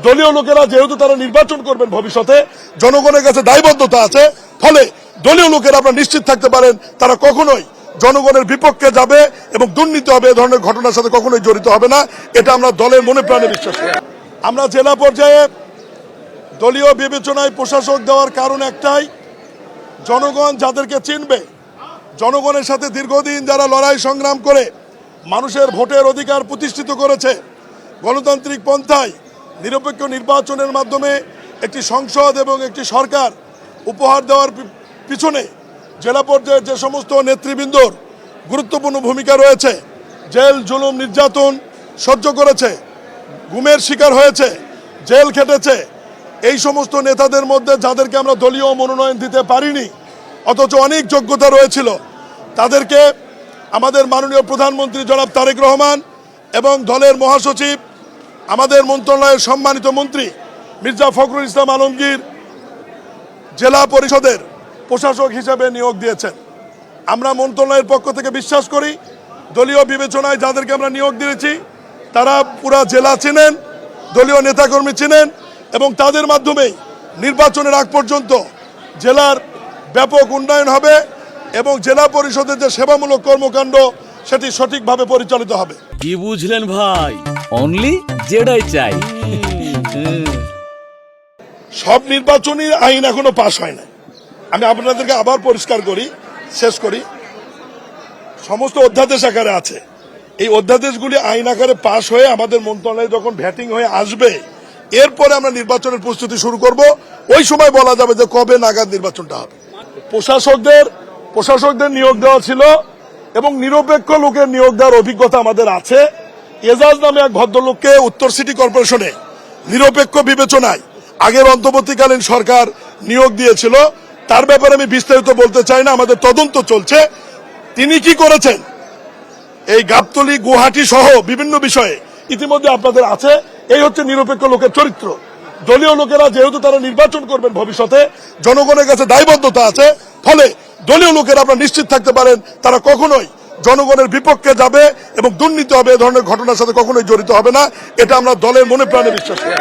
দলীয় লোকেরা যেহেতু তারা নির্বাচন করবেন ভবিষ্যতে, জনগণের কাছে দায়বদ্ধতা আছে, ফলে দলীয় লোকেরা আপনারা নিশ্চিত থাকতে পারেন তারা কখনোই জনগণের বিপক্ষে যাবে এবং দুর্নীতি হবে এ ধরনের ঘটনার সাথে কখনোই জড়িত হবে না। এটা আমরা দলের মনে প্রাণে বিশ্বাস করি। আমরা জেলা পর্যায়ে দলীয় বিবেচনায় প্রশাসক দেওয়ার কারণ একটাই, জনগণ যাদেরকে চিনবে, জনগণের সাথে দীর্ঘদিন যারা লড়াই সংগ্রাম করে মানুষের ভোটের অধিকার প্রতিষ্ঠিত করেছে, গণতান্ত্রিক পন্থায় নিরপেক্ষ নির্বাচনের মাধ্যমে একটি সংসদ এবং একটি সরকার উপহার দেওয়ার পিছনে জেলা পর্যায়ে যে সমস্ত নেতৃবৃন্দর গুরুত্বপূর্ণ ভূমিকা রয়েছে, জেল জুলুম নির্যাতন সহ্য করেছে, গুমের শিকার হয়েছে, জেল খেটেছে, এই সমস্ত নেতাদের মধ্যে যাদেরকে আমরা দলীয় মনোনয়ন দিতে পারিনি অথচ অনেক যোগ্যতা রয়েছিল, তাদেরকে আমাদের মাননীয় প্রধানমন্ত্রী জনাব তারেক রহমান এবং দলের মহাসচিব আমাদের মন্ত্রণালয়ের সম্মানিত মন্ত্রী মির্জা ফখরুল ইসলাম আলমগীর জেলা পরিষদের প্রশাসক হিসেবে নিয়োগ দিয়েছেন। আমরা মন্ত্রণালয়ের পক্ষ থেকে বিশ্বাস করি দলীয় বিবেচনায় যাদেরকে আমরা নিয়োগ দিয়েছি তারা পুরা জেলা চেনেন, দলীয় নেতাকর্মী চেনেন এবং তাদের মাধ্যমেই নির্বাচনের আগ পর্যন্ত জেলার ব্যাপক উন্নয়ন হবে এবং জেলা পরিষদের যে সেবামূলক কর্মকাণ্ড সেটি সঠিকভাবে পরিচালিত হবে। কি বুঝলেন ভাই? অনলি যেটাই চাই। সব নির্বাচনী আইন এখনো পাশ হয় না। আমি আপনাদেরকে আবার পরিষ্কার করি, শেষ করি, সমস্ত অধ্যাদেশ আকারে আছে। এই অধ্যাদেশগুলি আইন আকারে পাশ হয়ে আমাদের মন্ত্রণালয়ে যখন ভ্যাটিং হয়ে আসবে, এরপরে আমরা নির্বাচনের প্রস্তুতি শুরু করব। ওই সময় বলা যাবে যে কবে নাগাদ নির্বাচনটা হবে। প্রশাসকদের নিয়োগ দেওয়া ছিল এবং নিরপেক্ষ লোকের নিয়োগ দেওয়ার অভিজ্ঞতা আমাদের আছে। এজাজ নামে এক ভদ্রলোককে উত্তর সিটি কর্পোরেশনে নিরপেক্ষ বিবেচনায় আগের অন্তর্বর্তীকালীন সরকার নিয়োগ দিয়েছিল। তার ব্যাপারে আমি বিস্তারিত বলতে চাই না, আমাদের তদন্ত চলছে। তিনি কি করেছেন এই গাবতলী গুয়াহাটি সহ বিভিন্ন বিষয়ে ইতিমধ্যে আপনাদের আছে। এই হচ্ছে নিরপেক্ষ লোকের চরিত্র। দলীয় লোকেরা যেহেতু তারা নির্বাচন করবেন ভবিষ্যতে, জনগণের কাছে দায়বদ্ধতা আছে, ফলে দলীয় লোকেরা আপনারা নিশ্চিত থাকতে পারেন তারা কখনোই জনগণের বিপক্ষে যাবে এবং দুর্নীতি হবে এ ধরনের ঘটনার সাথে কখনোই জড়িত হবে না। এটা আমরা দলের মনে প্রাণে বিশ্বাস করি।